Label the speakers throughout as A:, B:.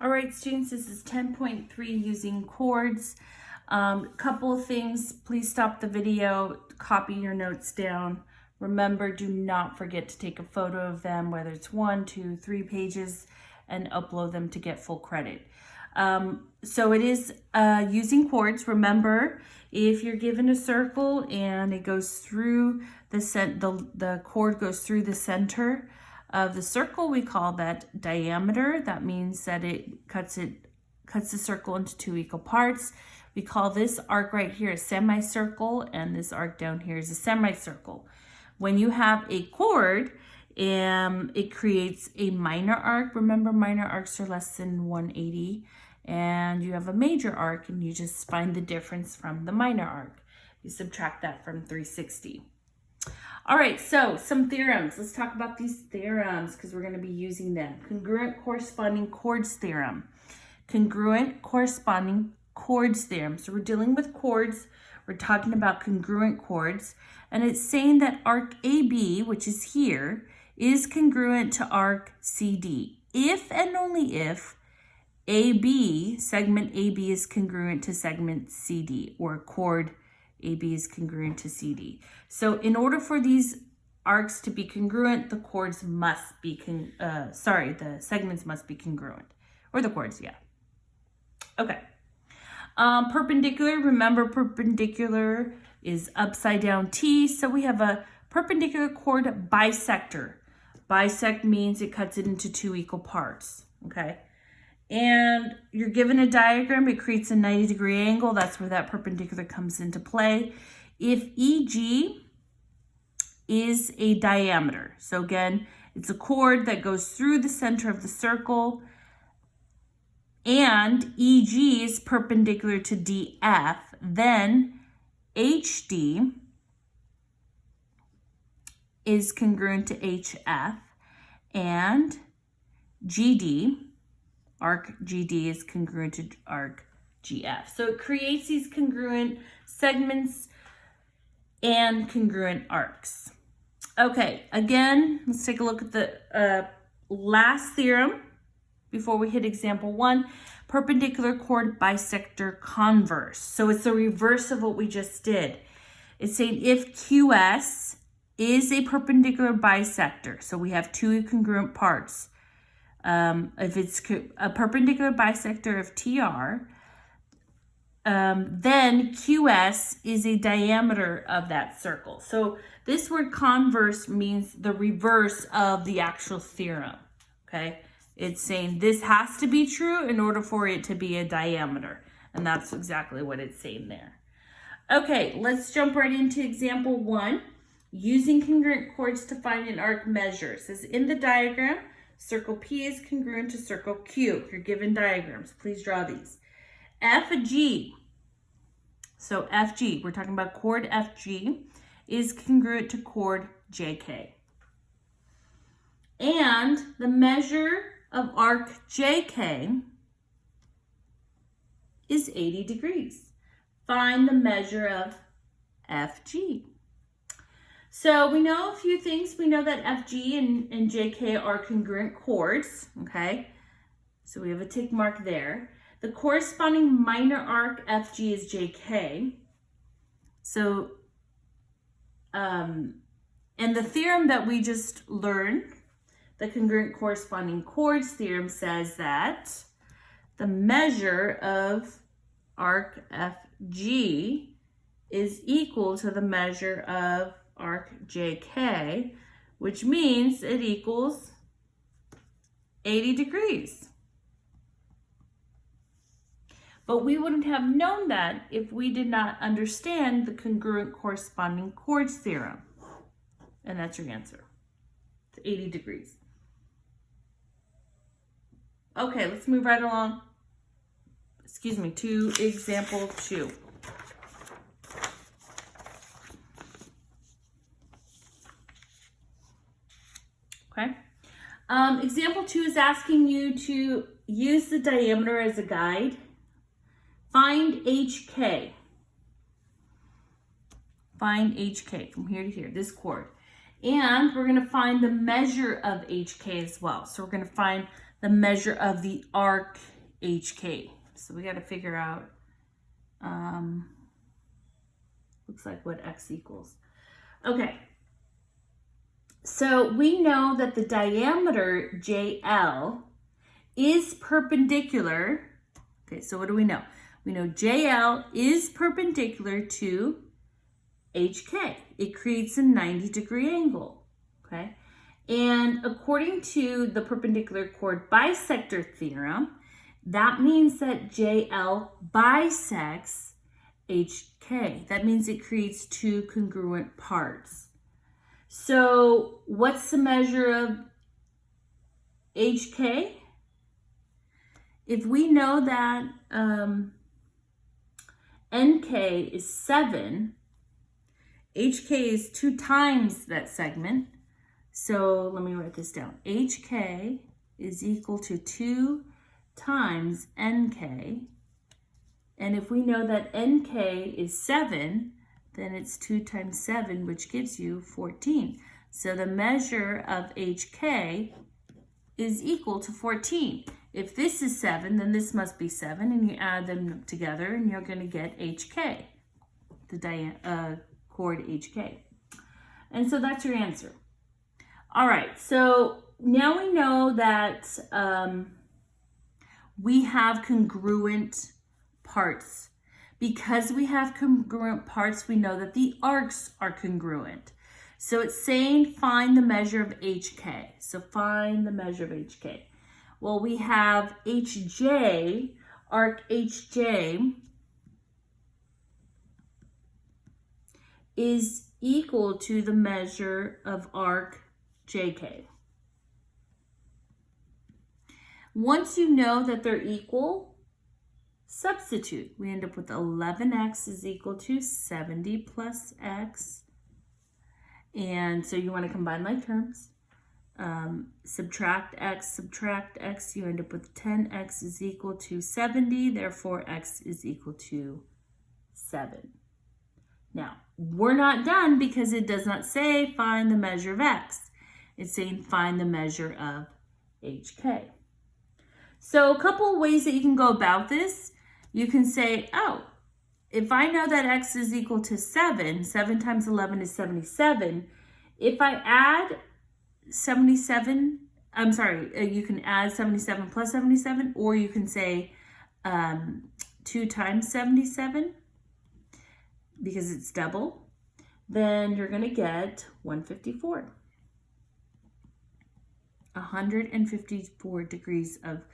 A: All right, students, this is 10.3 using chords. Couple of things, please stop the video, copy your notes down. Remember, do not forget to take a photo of them, whether it's 1, 2, 3 pages, and upload them to get full credit. So it is using chords. Remember, if you're given a circle and it goes through the chord goes through the center of the circle, we call that diameter. That means that it cuts the circle into 2 equal parts. We call this arc right here a semicircle, and this arc down here is a semicircle. When you have a chord, it creates a minor arc. Remember, minor arcs are less than 180, and you have a major arc, and you just find the difference from the minor arc. You subtract that from 360. All right, so some theorems. Let's talk about these theorems because we're going to be using them. Congruent corresponding chords theorem. Congruent corresponding chords theorem. So we're dealing with chords. We're talking about congruent chords. And it's saying that arc AB, which is here, is congruent to arc CD. If and only if AB, segment AB is congruent to segment CD, or chord AB is congruent to CD. So in order for these arcs to be congruent, the chords must be, the segments must be congruent. Or the chords, yeah. Okay. Perpendicular, remember perpendicular is upside down T. So we have a perpendicular chord bisector. Bisect means it cuts it into 2 equal parts, okay? And you're given a diagram, it creates a 90-degree angle. That's where that perpendicular comes into play. If EG is a diameter, so again, it's a chord that goes through the center of the circle, and EG is perpendicular to DF, then HD is congruent to HF, and GD, arc GD is congruent to arc GF. So it creates these congruent segments and congruent arcs. Okay, again, let's take a look at the last theorem before we hit example 1. Perpendicular chord bisector converse. So it's the reverse of what we just did. It's saying if QS is a perpendicular bisector, so we have 2 congruent parts. If it's a perpendicular bisector of TR, then QS is a diameter of that circle. So this word converse means the reverse of the actual theorem, okay? It's saying this has to be true in order for it to be a diameter. And that's exactly what it's saying there. Okay, let's jump right into example 1. Using congruent chords to find an arc measure. It says in the diagram, circle P is congruent to circle Q. If you're given diagrams, please draw these. FG, so FG, we're talking about chord FG, is congruent to chord JK. And the measure of arc JK is 80 degrees. Find the measure of FG. So we know a few things. We know that FG and JK are congruent chords, okay? So we have a tick mark there. The corresponding minor arc FG is JK. So, and the theorem that we just learned, the congruent corresponding chords theorem, says that the measure of arc FG is equal to the measure of arc JK, which means it equals 80 degrees. But we wouldn't have known that if we did not understand the congruent corresponding chords theorem. And that's your answer. It's 80 degrees. Okay, let's move right along. To example 2. Okay. Example 2 is asking you to use the diameter as a guide. Find HK. Find HK from here to here, this chord. And we're going to find the measure of HK as well. So we're going to find the measure of the arc HK. So we got to figure out, looks like what x equals. Okay. So we know that the diameter JL is perpendicular. Okay, so what do we know? We know JL is perpendicular to HK. It creates a 90-degree angle, okay? And according to the perpendicular chord bisector theorem, that means that JL bisects HK. That means it creates two congruent parts. So what's the measure of HK? If we know that NK is 7, HK is 2 times that segment. So let me write this down. HK is equal to 2 times NK. And if we know that NK is 7, then it's 2 times 7, which gives you 14. So the measure of HK is equal to 14. If this is 7, then this must be 7, and you add them together, and you're going to get HK, the chord HK. And so that's your answer. All right, so now we know that we have congruent parts. Because we have congruent parts, we know that the arcs are congruent. So it's saying find the measure of HK. So find the measure of HK. Well, we have HJ, arc HJ is equal to the measure of arc JK. Once you know that they're equal, substitute. We end up with 11x is equal to 70 plus x. And so you want to combine like terms. Subtract x, you end up with 10x is equal to 70. Therefore, x is equal to 7. Now, we're not done because it does not say find the measure of x. It's saying find the measure of HK. So a couple of ways that you can go about this. You can say, oh, if I know that x is equal to 7, 7 times 11 is 77. If I add 77, you can add 77 plus 77, or you can say 2 times 77, because it's double. Then you're going to get 154. 154 degrees of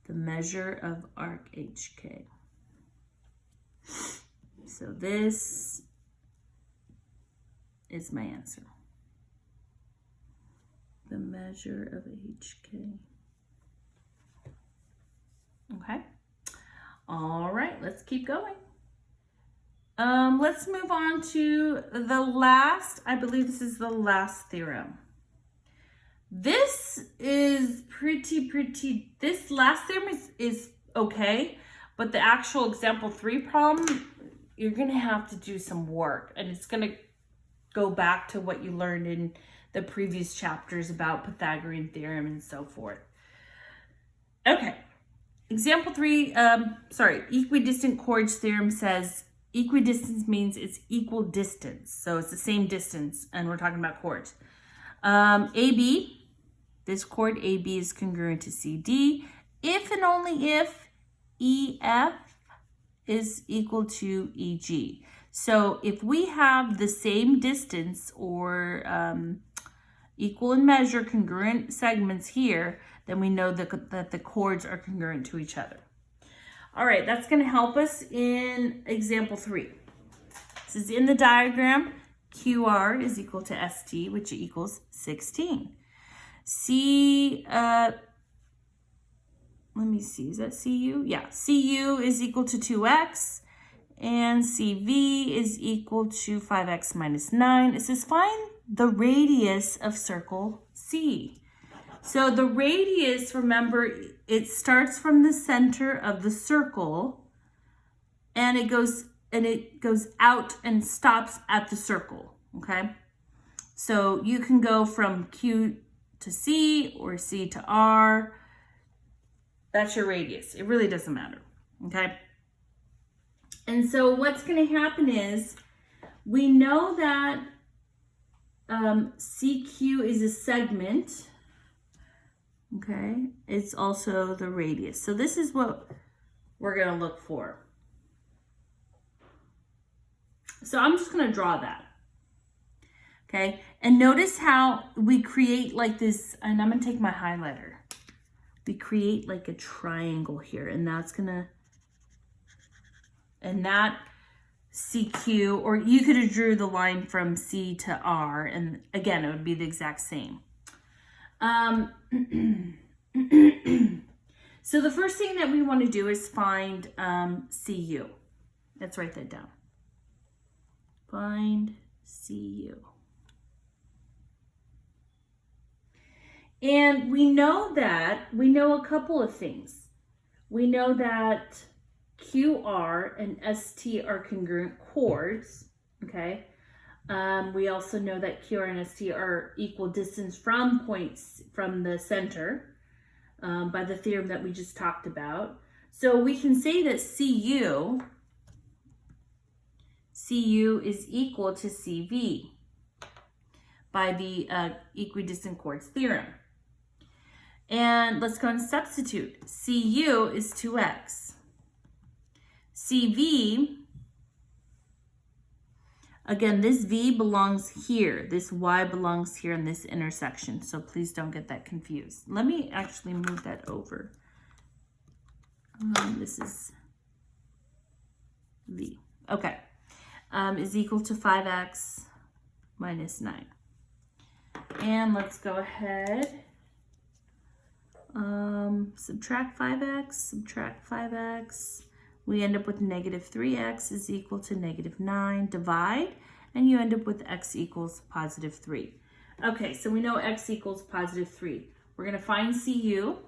A: the measure of arc HK. So this is my answer. The measure of HK. Okay. All right, let's keep going. Let's move on to the last, I believe this is the last theorem. This is this last theorem is okay, but the actual example 3 problem, you're going to have to do some work, and it's going to go back to what you learned in the previous chapters about Pythagorean theorem and so forth. Okay, example 3, equidistant chords theorem says equidistance means it's equal distance. So it's the same distance, and we're talking about chords. AB, this chord AB is congruent to CD if and only if EF is equal to EG. So if we have the same distance or equal in measure congruent segments here, then we know that the chords are congruent to each other. All right, that's going to help us in example 3. This is in the diagram. QR is equal to ST, which equals 16. Let me see, is that CU? Yeah, CU is equal to 2x, and CV is equal to 5x minus 9. It says find the radius of circle C. So the radius, remember, it starts from the center of the circle, and it goes out and stops at the circle, okay? So you can go from Q to C or C to R. That's your radius. It really doesn't matter, okay? And so what's going to happen is we know that CQ is a segment, okay? It's also the radius. So this is what we're going to look for. So I'm just going to draw that, okay? And notice how we create like this, and I'm going to take my highlighter. We create like a triangle here, and that's going to, and that CQ, or you could have drew the line from C to R, and again, it would be the exact same. So the first thing that we want to do is find CU. Let's write that down. Find CU. And we know a couple of things. We know that QR and ST are congruent chords, okay? We also know that QR and ST are equal distance from points from the center by the theorem that we just talked about. So we can say that CU is equal to CV by the equidistant chords theorem. And let's go and substitute. CU is 2x. CV, again, this V belongs here. This Y belongs here in this intersection. So please don't get that confused. Let me actually move that over. This is V. Okay. Is equal to 5x minus 9. And let's go ahead. Subtract 5x. We end up with negative 3x is equal to negative 9. Divide, and you end up with x equals positive 3. Okay, so we know x equals positive 3. We're going to find CU.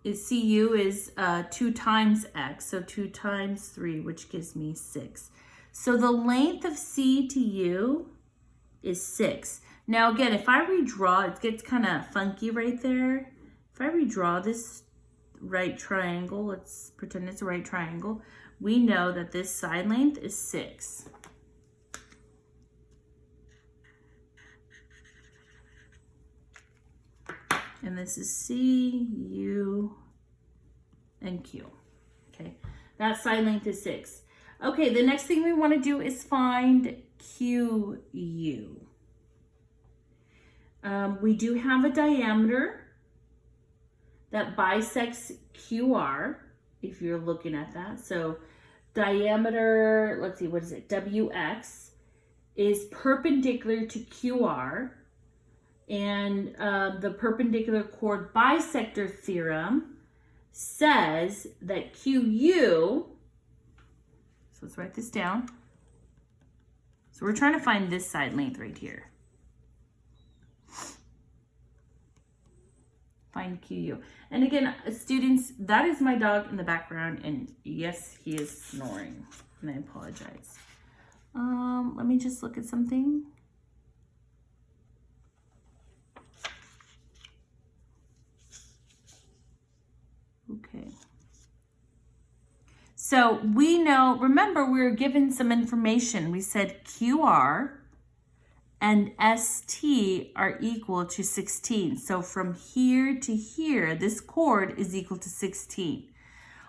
A: CU is 2 times x, so 2 times 3, which gives me 6. So the length of C to U is 6. Now again, if I redraw, it gets kind of funky right there. If I redraw this right triangle, let's pretend it's a right triangle, we know that this side length is 6. And this is C, U, and Q. Okay, that side length is 6. Okay, the next thing we want to do is find QU. We do have a diameter that bisects QR, if you're looking at that. So diameter, let's see, what is it? WX is perpendicular to QR. And the perpendicular chord bisector theorem says that QU, so let's write this down. So we're trying to find this side length right here. Find QU. And again, students, that is my dog in the background, and yes, he is snoring, and I apologize. Let me just look at something. Okay. So we know, remember, we were given some information. We said QR and ST are equal to 16. So from here to here, this chord is equal to 16.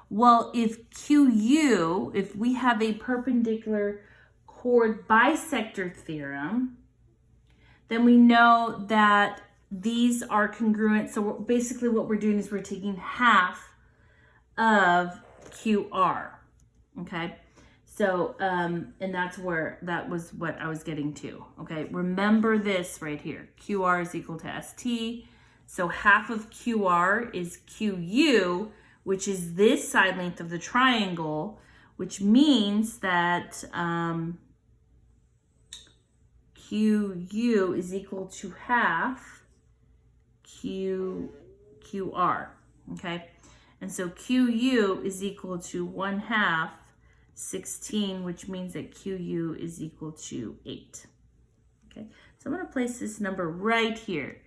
A: Well, if QU, if we have a perpendicular chord bisector theorem, then we know that these are congruent. So basically what we're doing is we're taking half of QR, okay? So, and that was what I was getting to, okay? Remember this right here. QR is equal to ST. So half of QR is QU, which is this side length of the triangle, which means that QU is equal to half QR, okay? And so QU is equal to 1/2 16, which means that QU is equal to 8. Okay, so I'm going to place this number right here.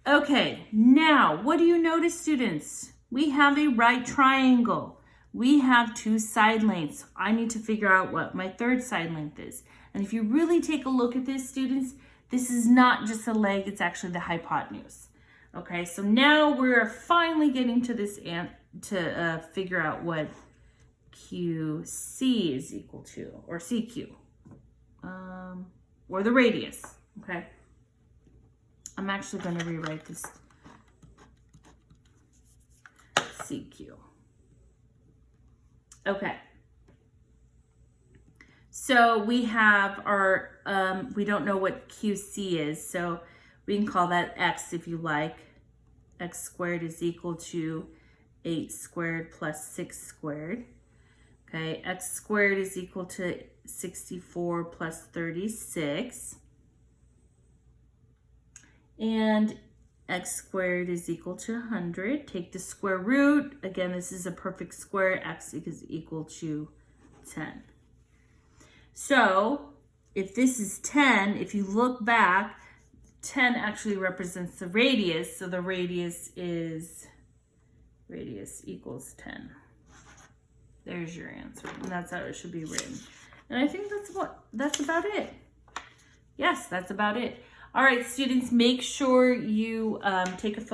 A: Okay, now what do you notice, students? We have a right triangle. We have two side lengths. I need to figure out what my third side length is. And if you really take a look at this, students, this is not just a leg, it's actually the hypotenuse. Okay, so now we're finally getting to this to figure out what QC is equal to, or CQ, or the radius, okay? I'm actually going to rewrite this CQ. Okay. So we have our, we don't know what QC is, so we can call that X if you like. X squared is equal to 8 squared plus 6 squared. Okay, X squared is equal to 64 plus 36. And X squared is equal to 100. Take the square root. Again, this is a perfect square. X is equal to 10. So if this is 10, if you look back, 10 actually represents the radius. So the radius equals 10. There's your answer. And that's how it should be written. And I think that's about it. Yes, that's about it. All right, students, make sure you take a photo